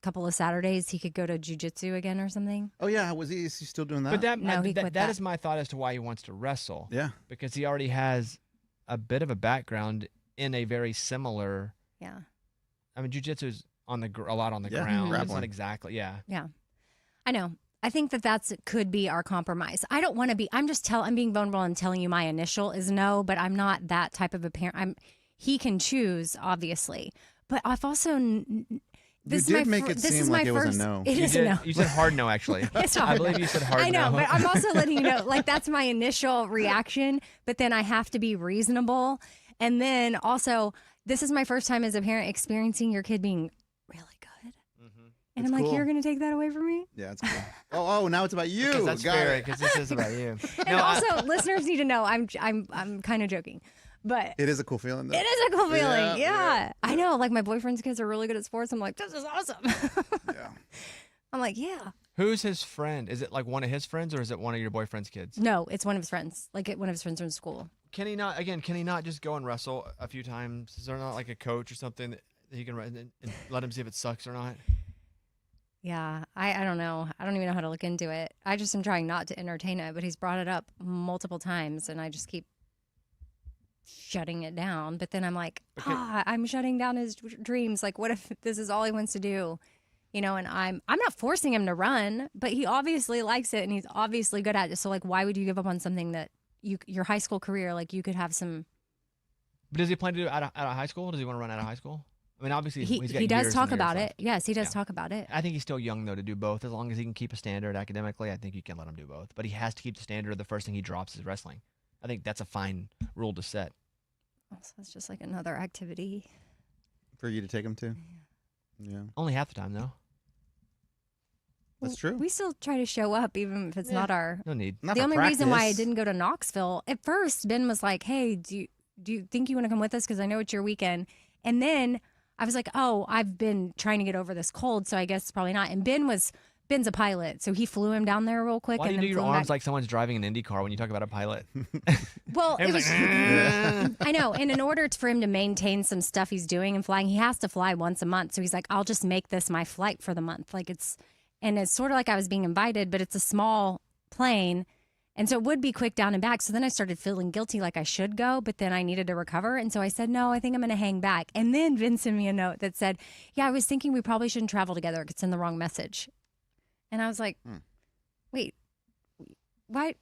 Speaker 4: couple of Saturdays he could go to jujitsu again or something.
Speaker 2: Oh yeah, is he still doing that?
Speaker 1: But that
Speaker 4: No, he quit
Speaker 1: that
Speaker 4: that.
Speaker 1: is my thought as to why he wants to wrestle.
Speaker 2: yeah.
Speaker 1: Because he already has a bit of a background in a very similar.
Speaker 4: Yeah.
Speaker 1: I mean, jujitsu is a lot on the
Speaker 2: Yeah,
Speaker 1: ground. It's
Speaker 2: grappling.
Speaker 1: not exactly. Yeah.
Speaker 4: Yeah. I know. I think that could be our compromise. I don't want to be. I'm being vulnerable and telling you my initial is no, but I'm not that type of a parent. He can choose, obviously, but I've also. This
Speaker 2: You
Speaker 4: is
Speaker 2: did
Speaker 4: my
Speaker 2: make it
Speaker 4: this
Speaker 2: seem
Speaker 4: is
Speaker 2: like
Speaker 4: my
Speaker 2: it was a
Speaker 4: first.
Speaker 2: no.
Speaker 4: It
Speaker 1: You
Speaker 4: is a no.
Speaker 1: You said hard no, actually.
Speaker 4: It's
Speaker 1: I
Speaker 4: hard
Speaker 1: believe
Speaker 4: no.
Speaker 1: you said hard no.
Speaker 4: I know, but I'm also letting you know, like that's my initial reaction. But then I have to be reasonable, and then also, this is my first time as a parent experiencing your kid being really good, and
Speaker 2: It's
Speaker 4: I'm like,
Speaker 2: cool.
Speaker 4: you're gonna take that away from me.
Speaker 2: Yeah, it's cool. Oh, now it's about you.
Speaker 1: Because that's
Speaker 2: Got
Speaker 1: fair.
Speaker 2: it.
Speaker 1: Because this is about you.
Speaker 4: And
Speaker 1: No, I-
Speaker 4: also, listeners need to know I'm kind of joking, but
Speaker 2: It is a cool feeling, though.
Speaker 4: it is a cool feeling.
Speaker 2: Yeah,
Speaker 4: Yeah, I know. Like my boyfriend's kids are really good at sports. I'm like, this is awesome.
Speaker 2: Yeah.
Speaker 4: I'm like, yeah.
Speaker 1: who's his friend? Is it like one of his friends or is it one of your boyfriend's kids?
Speaker 4: No, it's one of his friends. Like one of his friends from school.
Speaker 1: Can he not just go and wrestle a few times? Is there not like a coach or something that he can and let him see if it sucks or not?
Speaker 4: Yeah, I don't know. I don't even know how to look into it. I just am trying not to entertain it, but he's brought it up multiple times, and I just keep shutting it down. But then I'm like,
Speaker 1: Okay.
Speaker 4: I'm shutting down his dreams. Like, what if this is all he wants to do? You know, and I'm not forcing him to run, but he obviously likes it, and he's obviously good at it. So, like, why would you give up on something that your high school career, like, you could have some.
Speaker 1: But does he plan to do it out of high school? Does he want to run out of high school? I mean, obviously he's got
Speaker 4: He does
Speaker 1: years
Speaker 4: talk
Speaker 1: and years
Speaker 4: about
Speaker 1: left.
Speaker 4: it. Yes, he does
Speaker 1: Yeah.
Speaker 4: talk about it.
Speaker 1: I think he's still young though to do both. As long as he can keep a standard academically, I think you can let him do both. But he has to keep the standard. The first thing he drops is wrestling. I think that's a fine rule to set.
Speaker 4: So it's just like another activity.
Speaker 2: For you to take him to? Yeah.
Speaker 1: Only half the time though.
Speaker 2: That's true.
Speaker 4: We still try to show up, even if it's not our.
Speaker 1: No need.
Speaker 2: Not
Speaker 4: The
Speaker 2: for
Speaker 4: only reason why I
Speaker 2: practice.
Speaker 4: didn't go to Knoxville at first, Ben was like, "Hey, do you think you want to come with us? Because I know it's your weekend." And then I was like, "Oh, I've been trying to get over this cold, so I guess probably not." And Ben's a pilot, so he flew him down there real quick.
Speaker 1: Why do
Speaker 4: and
Speaker 1: you do
Speaker 4: then
Speaker 1: your
Speaker 4: flew him
Speaker 1: arms
Speaker 4: back.
Speaker 1: like someone's driving an Indy car when you talk about a pilot?
Speaker 4: Well, it was.
Speaker 1: Everyone's like,
Speaker 4: I know, and in order for him to maintain some stuff he's doing and flying, he has to fly once a month. So he's like, "I'll just make this my flight for the month." Like it's sort of like I was being invited, but it's a small plane. And so it would be quick down and back. So then I started feeling guilty like I should go, but then I needed to recover. And so I said, no, I think I'm going to hang back. And then Vince sent me a note that said, yeah, I was thinking we probably shouldn't travel together. It could send the wrong message. And I was like, wait, why?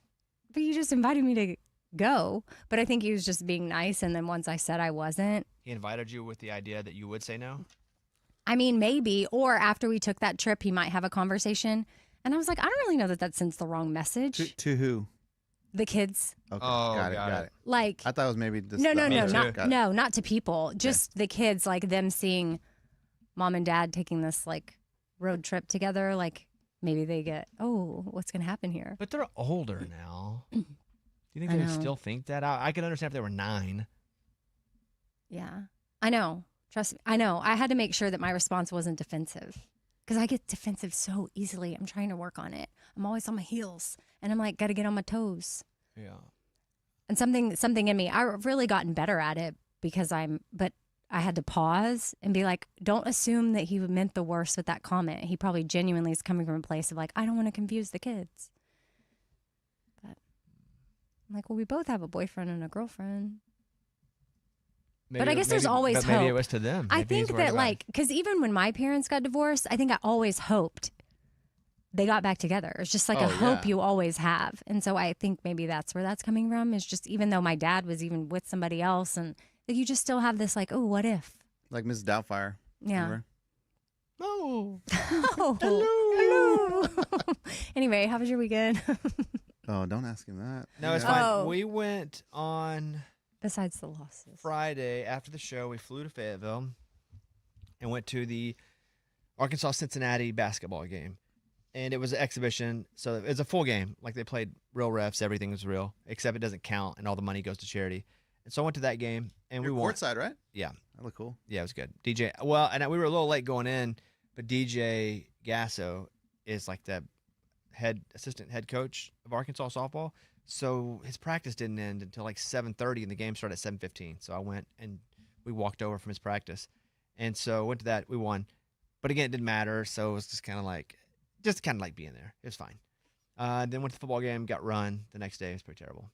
Speaker 4: But you just invited me to go. But I think he was just being nice. And then once I said I wasn't,
Speaker 1: he invited you with the idea that you would say no.
Speaker 4: I mean, maybe. Or after we took that trip, he might have a conversation. And I was like, I don't really know that sends the wrong message.
Speaker 2: To who?
Speaker 4: The kids.
Speaker 2: Okay.
Speaker 1: Oh,
Speaker 2: got
Speaker 1: got
Speaker 2: it.
Speaker 1: it.
Speaker 4: Like,
Speaker 2: I thought it was maybe just
Speaker 4: no,
Speaker 2: the
Speaker 1: Me
Speaker 4: no,
Speaker 1: too.
Speaker 2: other- got it.
Speaker 4: not to people. Just the kids, like them seeing mom and dad taking this like road trip together. Like maybe they get, oh, what's gonna happen here?
Speaker 1: But they're older now. Do you think
Speaker 4: I
Speaker 1: they would
Speaker 4: know.
Speaker 1: still think that? I could understand if they were 9.
Speaker 4: Yeah, I know. Trust me, I know. I had to make sure that my response wasn't defensive because I get defensive so easily. I'm trying to work on it. I'm always on my heels, and I'm like, got to get on my toes.
Speaker 1: Yeah.
Speaker 4: And something in me, I've really gotten better at it but I had to pause and be like, don't assume that he meant the worst with that comment. He probably genuinely is coming from a place of like, I don't want to confuse the kids. But I'm like, well, we both have a boyfriend and a girlfriend. But I guess there's always
Speaker 1: but maybe it
Speaker 4: hope.
Speaker 1: was to them.
Speaker 4: I
Speaker 1: Maybe he's
Speaker 4: think
Speaker 1: worried
Speaker 4: that
Speaker 1: about-
Speaker 4: like, because even when my parents got divorced, I think I always hoped they got back together. It's just like
Speaker 2: Oh,
Speaker 4: a hope
Speaker 2: yeah.
Speaker 4: you always have. And so I think maybe that's where that's coming from, is just even though my dad was even with somebody else, and like, you just still have this like, oh, what if?
Speaker 2: Like Mrs. Doubtfire.
Speaker 4: Yeah.
Speaker 2: Remember?
Speaker 1: Oh.
Speaker 4: Oh, hello. Anyway, how was your weekend?
Speaker 2: Oh, don't ask him that.
Speaker 1: No, it's
Speaker 2: Yeah.
Speaker 1: fine.
Speaker 4: Oh.
Speaker 1: We went on
Speaker 4: Besides the losses.
Speaker 1: Friday after the show. We flew to Fayetteville and went to the Arkansas-Cincinnati basketball game. And it was an exhibition, so it was a full game. Like, they played real refs, everything was real, except it doesn't count, and all the money goes to charity. And so I went to that game, and
Speaker 2: You're
Speaker 1: we won.
Speaker 2: courtside, right?
Speaker 1: Yeah.
Speaker 2: That looked cool.
Speaker 1: Yeah, it was good. DJ, well, and we were a little late going in, but DJ Gasso is like the assistant head coach of Arkansas softball. So his practice didn't end until like 7:30, and the game started at 7:15. So I went and we walked over from his practice, and so went to that. We won, But again, it didn't matter, so it was just kind of like being there. It was fine. Then went to the football game, got run the next day. It was pretty terrible.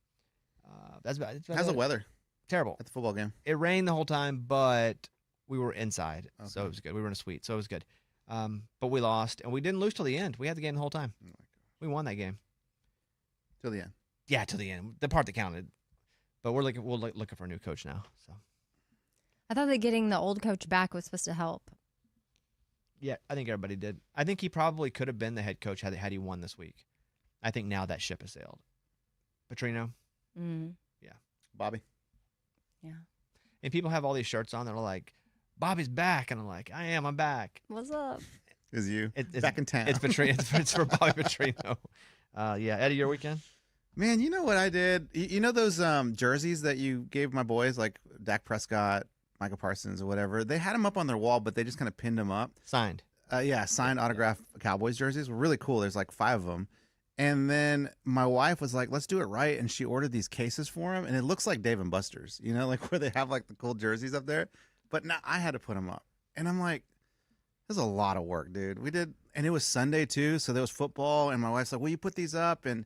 Speaker 1: That's about
Speaker 2: How's the weather
Speaker 1: Terrible.
Speaker 2: at the football game?
Speaker 1: It rained the whole time, but we were inside, so
Speaker 2: Okay.
Speaker 1: it was good. We were in a suite, so it was good. But we lost, and we didn't lose till the end. We had the game the whole time.
Speaker 2: Oh my God.
Speaker 1: We won that game.
Speaker 2: Till the end.
Speaker 1: Yeah, till the end. The part that counted. But we're looking for a new coach now. So
Speaker 4: I thought that getting the old coach back was supposed to help.
Speaker 1: yeah, I think everybody did. I think he probably could have been the head coach had he won this week. I think now that ship has sailed. Petrino.
Speaker 4: Mm.
Speaker 2: Bobby.
Speaker 4: Yeah.
Speaker 1: And people have all these shirts on that are like, Bobby's back. And I'm like, I'm back.
Speaker 4: What's up?
Speaker 2: Is you
Speaker 1: It's
Speaker 2: back in town?
Speaker 1: It's Petrino. It's for Bobby Petrino. Yeah. Eddie, your weekend?
Speaker 2: Man, you know what I did? You know those jerseys that you gave my boys, like Dak Prescott, Michael Parsons, or whatever? They had them up on their wall, but they just kind of pinned them up.
Speaker 1: Signed.
Speaker 2: Yeah, signed autograph Cowboys jerseys were really cool. There's like 5 of them. And then my wife was like, let's do it right. And she ordered these cases for him. And it looks like Dave & Buster's, you know, like where they have like the cool jerseys up there. But now I had to put them up. And I'm like, this is a lot of work, dude. We did. And it was Sunday too. So there was football. And my wife's like, will you put these up? And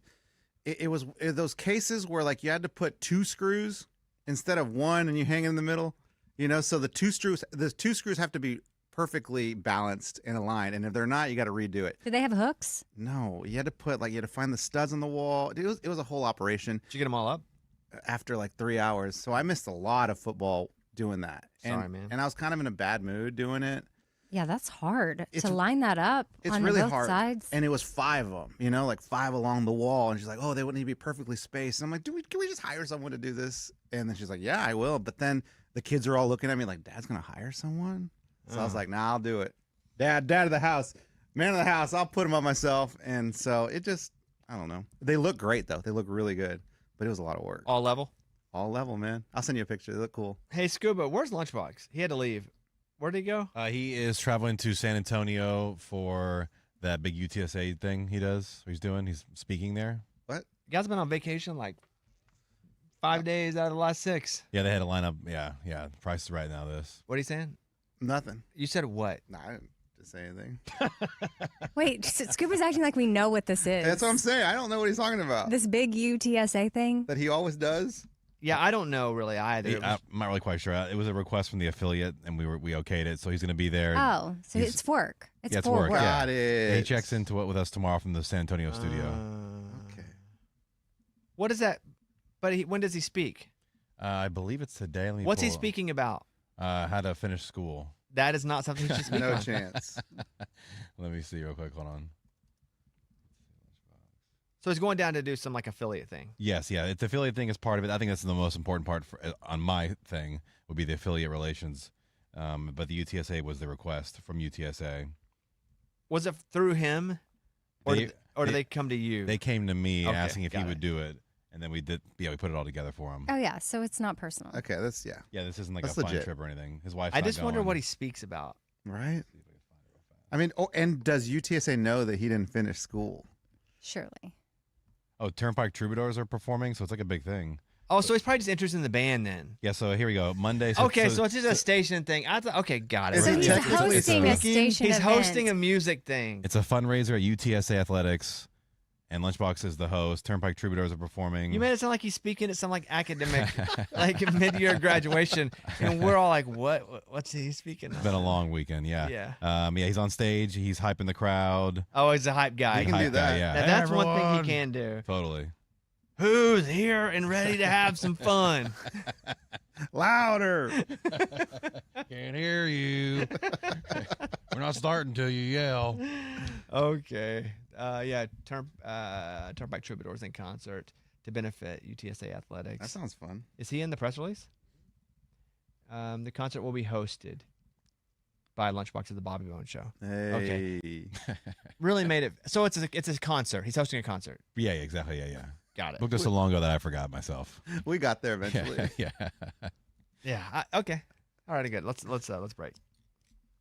Speaker 2: it was those cases where like you had to put 2 screws instead of 1 and you hang it in the middle, you know? So the two screws have to be perfectly balanced and aligned, and if they're not, you got to redo it.
Speaker 4: Did they have hooks?
Speaker 2: No, you had to find the studs on the wall. It was a whole operation.
Speaker 1: Did you get them all up?
Speaker 2: After like 3 hours, so I missed a lot of football doing that.
Speaker 1: Sorry, man.
Speaker 2: And I was kind of in a bad mood doing it.
Speaker 4: Yeah, that's hard
Speaker 2: It's-
Speaker 4: to line that up
Speaker 2: It's
Speaker 4: on
Speaker 2: really
Speaker 4: both
Speaker 2: hard.
Speaker 4: sides.
Speaker 2: And it was 5 of them, you know, like 5 along the wall. And she's like, "Oh, they wouldn't need to be perfectly spaced." And I'm like, can we just hire someone to do this? And then she's like, "Yeah, I will." But then the kids are all looking at me like, "Dad's gonna hire someone?" So I was like, "Nah, I'll do it." Dad of the house, man of the house. I'll put them up myself. And so it just, I don't know. They look great though. They look really good, but it was a lot of work.
Speaker 1: All level?
Speaker 2: All level, man. I'll send you a picture. They look cool.
Speaker 1: Hey, Scuba, where's Lunchbox? He had to leave. Where'd he go?
Speaker 9: He is traveling to San Antonio for that big UTSA thing he does. He's doing. He's speaking there.
Speaker 1: You guys been on vacation like 5 days out of the last 6.
Speaker 9: Yeah, they had to line up. Yeah. The price is right now. This.
Speaker 1: What are you saying?
Speaker 2: Nothing.
Speaker 1: You said what?
Speaker 2: Nah, I didn't say anything.
Speaker 4: Wait, Scuba's acting like we know what this is.
Speaker 2: That's what I'm saying. I don't know what he's talking about.
Speaker 4: This big UTSA thing?
Speaker 2: That he always does.
Speaker 1: Yeah, I don't know really either. It was-
Speaker 9: I'm not really quite sure. It was a request from the affiliate, and we okayed it. So he's going to be there.
Speaker 4: Oh, so
Speaker 9: He's-
Speaker 4: it's work. It's
Speaker 9: Yeah, it's
Speaker 4: for
Speaker 9: work,
Speaker 4: work.
Speaker 9: yeah.
Speaker 2: Got it.
Speaker 9: He checks into it with us tomorrow from the San Antonio studio.
Speaker 2: Okay.
Speaker 1: What is that? But when does he speak?
Speaker 9: I believe it's today. Let me
Speaker 1: What's he
Speaker 9: pull-
Speaker 1: speaking about?
Speaker 9: How to finish school.
Speaker 1: That is not something he should speak
Speaker 2: No
Speaker 1: on.
Speaker 2: chance.
Speaker 9: Let me see real quick. Hold on.
Speaker 1: So he's going down to do some like affiliate thing.
Speaker 9: Yes, yeah. It's the affiliate thing is part of it. I think that's the most important part on my thing would be the affiliate relations. But the UTSA was the request from UTSA.
Speaker 1: Was it through him, or
Speaker 9: They-
Speaker 1: did they come to you?
Speaker 9: They came to me
Speaker 1: Okay,
Speaker 9: asking if he
Speaker 1: got
Speaker 9: would
Speaker 1: it.
Speaker 9: do it, and then we did. Yeah, we put it all together for him.
Speaker 4: Oh, yeah, so it's not personal.
Speaker 2: Okay, that's yeah.
Speaker 9: Yeah, this isn't like
Speaker 2: That's
Speaker 9: a fun
Speaker 2: legit.
Speaker 9: trip or anything. His wife's
Speaker 1: I
Speaker 9: not
Speaker 1: just wonder
Speaker 9: going.
Speaker 1: what he speaks about.
Speaker 2: Right. I mean, and does UTSA know that he didn't finish school?
Speaker 4: Surely.
Speaker 9: Oh, Turnpike Troubadours are performing, so it's like a big thing.
Speaker 1: Oh, so he's probably just interested in the band then.
Speaker 9: Yeah, so here we go. Monday.
Speaker 1: Okay, so it's just a station thing. I thought, okay, got it.
Speaker 2: Is
Speaker 4: So
Speaker 2: he
Speaker 4: he's
Speaker 2: technically
Speaker 4: hosting a
Speaker 2: speaking?
Speaker 4: station
Speaker 1: He's
Speaker 4: event.
Speaker 1: hosting a music thing.
Speaker 9: It's a fundraiser at UTSA Athletics, and Lunchbox is the host. Turnpike Troubadours are performing.
Speaker 1: You made it sound like he's speaking at some like academic, like mid-year graduation, and we're all like, "What? What's he speaking
Speaker 9: It's
Speaker 1: of?"
Speaker 9: been a long weekend. Yeah.
Speaker 1: Yeah.
Speaker 9: Yeah. He's on stage. He's hyping the crowd.
Speaker 1: Oh, he's a hype guy.
Speaker 2: He can do
Speaker 9: Hype guy,
Speaker 2: that.
Speaker 9: yeah.
Speaker 1: Now,
Speaker 9: Hey,
Speaker 1: that's one thing
Speaker 9: everyone.
Speaker 1: he can do.
Speaker 9: Totally.
Speaker 1: Who's here and ready to have some fun?
Speaker 2: Louder.
Speaker 9: Can't hear you. We're not starting till you yell.
Speaker 1: Okay. Yeah. Turnpike Troubadours in concert to benefit UTSA Athletics.
Speaker 2: That sounds fun.
Speaker 1: Is he in the press release? The concert will be hosted by Lunchbox at the Bobby Bones Show.
Speaker 2: Hey.
Speaker 1: Really made it. So it's a concert. He's hosting a concert.
Speaker 9: Yeah, exactly. Yeah.
Speaker 1: Got it.
Speaker 9: Booked this so long ago that I forgot myself.
Speaker 2: We got there eventually.
Speaker 9: Yeah.
Speaker 1: Yeah. Okay. All right. Good. Let's break.